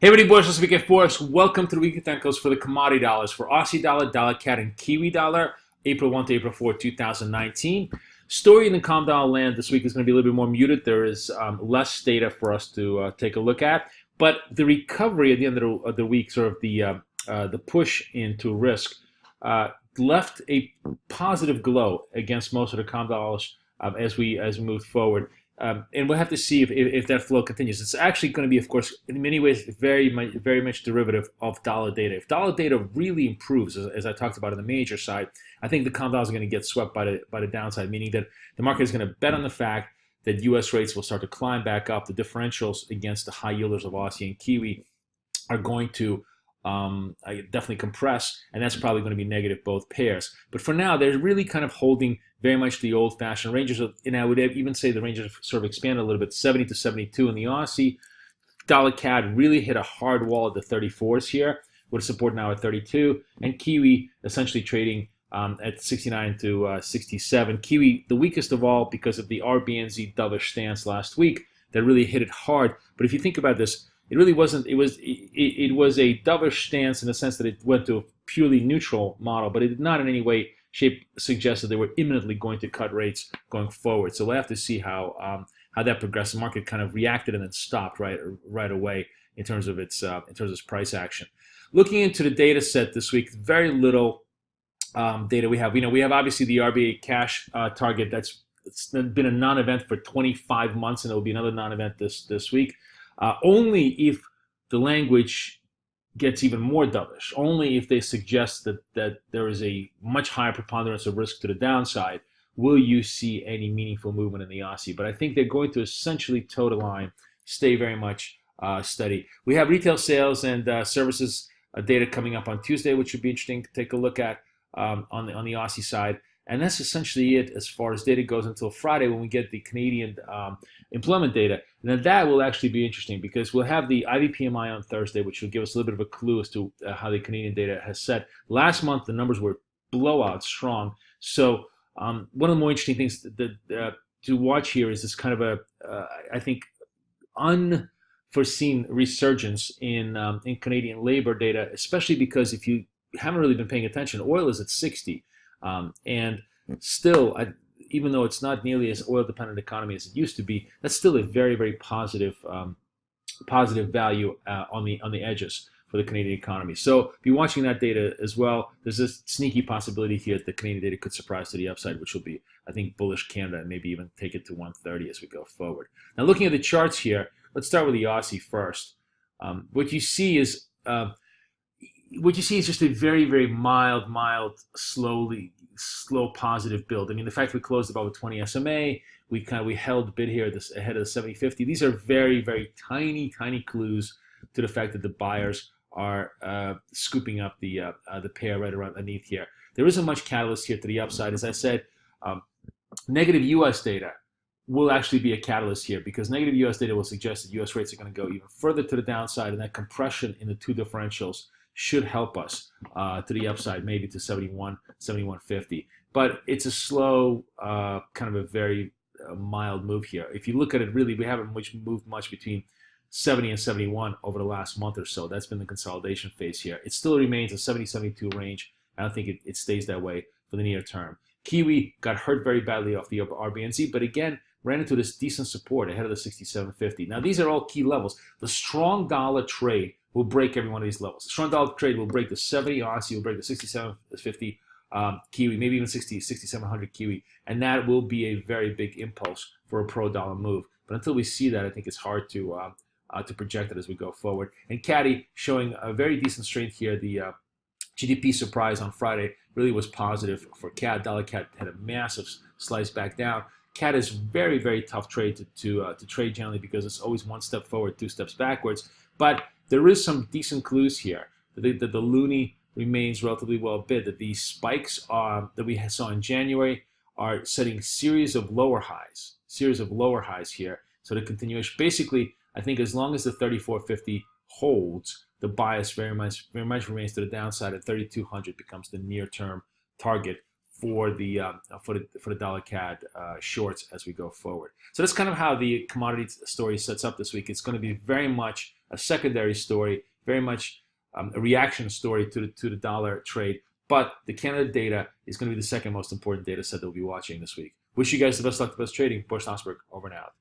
Hey everybody, boys, this week at Forex. Welcome to the weekly technicals for the commodity dollars for Aussie dollar, dollar CAD, and Kiwi dollar, April 1 to April 4, 2019. Story in the calm dollar land this week is going to be a little bit more muted. There is less data for us to take a look at, but the recovery at the end of the week, sort of the push into risk, left a positive glow against most of the calm dollars as we move forward. And we'll have to see if that flow continues. It's actually going to be, of course, in many ways, very much derivative of dollar data. If dollar data really improves, as I talked about on the major side, I think the calm dollars are going to get swept by the downside, meaning that the market is going to bet on the fact that U.S. rates will start to climb back up. The differentials against the high yielders of Aussie and Kiwi are going to definitely compress, and that's probably going to be negative both pairs. But for now, they're really kind of holding very much the old-fashioned ranges, and I would even say the ranges have sort of expanded a little bit, 70 to 72 in the Aussie. Dollar CAD really hit a hard wall at the 34s here, with support now at 32, and Kiwi essentially trading at 69 to 67. Kiwi, the weakest of all because of the RBNZ dovish stance last week that really hit it hard. But if you think about this, it really wasn't. It was a dovish stance in the sense that it went to a purely neutral model, but it did not in any way, shape suggest that they were imminently going to cut rates going forward. So we'll have to see how that progresses. The market kind of reacted and then stopped right away in terms of its price action. Looking into the data set this week, very little data we have. We have obviously the RBA cash target it's been a non-event for 25 months, and it will be another non-event this week. Only if the language gets even more dovish, only if they suggest that there is a much higher preponderance of risk to the downside, will you see any meaningful movement in the Aussie. But I think they're going to essentially toe the line, stay very much steady. We have retail sales and services data coming up on Tuesday, which should be interesting to take a look at on the Aussie side. And that's essentially it as far as data goes until Friday when we get the Canadian employment data. And then that will actually be interesting because we'll have the IBPMI on Thursday, which will give us a little bit of a clue as to how the Canadian data has set. Last month, the numbers were blowout strong. So one of the more interesting things to watch here is this kind of I think, unforeseen resurgence in Canadian labor data, especially because if you haven't really been paying attention, oil is at 60. And still, even though it's not nearly as oil-dependent economy as it used to be, that's still a very, very positive value on the edges for the Canadian economy. So be watching that data as well. There's a sneaky possibility here that the Canadian data could surprise to the upside, which will be, I think, bullish Canada and maybe even take it to 130 as we go forward. Now, looking at the charts here, let's start with the Aussie first. What you see is just a very, very mild, slow positive build. I mean, the fact we closed above a 20 SMA, we held bid here ahead of the 70.50. These are very, very tiny clues to the fact that the buyers are scooping up the pair right around underneath here. There isn't much catalyst here to the upside. As I said, negative U.S. data will actually be a catalyst here because negative U.S. data will suggest that U.S. rates are going to go even further to the downside, and that compression in the two differentials should help us to the upside, maybe to 71, 71.50. But it's a slow, kind of a very mild move here. If you look at it, really, we haven't moved much between 70 and 71 over the last month or so. That's been the consolidation phase here. It still remains a 70-72 range. I don't think it stays that way for the near term. Kiwi got hurt very badly off the RBNZ, but again, ran into this decent support ahead of the 67.50. Now, these are all key levels. The strong dollar trade will break every one of these levels. The strong dollar trade will break the 70 Aussie, will break the 67.50 Kiwi, maybe even 6,700 Kiwi, and that will be a very big impulse for a pro-dollar move. But until we see that, I think it's hard to project it as we go forward. And CAD showing a very decent strength here. The GDP surprise on Friday really was positive for CAD. Dollar CAD had a massive slice back down. CAD is very, very tough trade to trade generally because it's always one step forward, two steps backwards. But there is some decent clues here that the loonie remains relatively well bid, that these spikes that we saw in January are setting series of lower highs here. So the continuation, basically, I think as long as the 34.50 holds, the bias very much remains to the downside, and 3,200 becomes the near-term target for the dollar CAD shorts as we go forward. So that's kind of how the commodity story sets up this week. It's going to be very much a secondary story, very much a reaction story to the dollar trade. But the Canada data is going to be the second most important data set that we'll be watching this week. Wish you guys the best luck, the best trading. Boris Nossberg, over and out.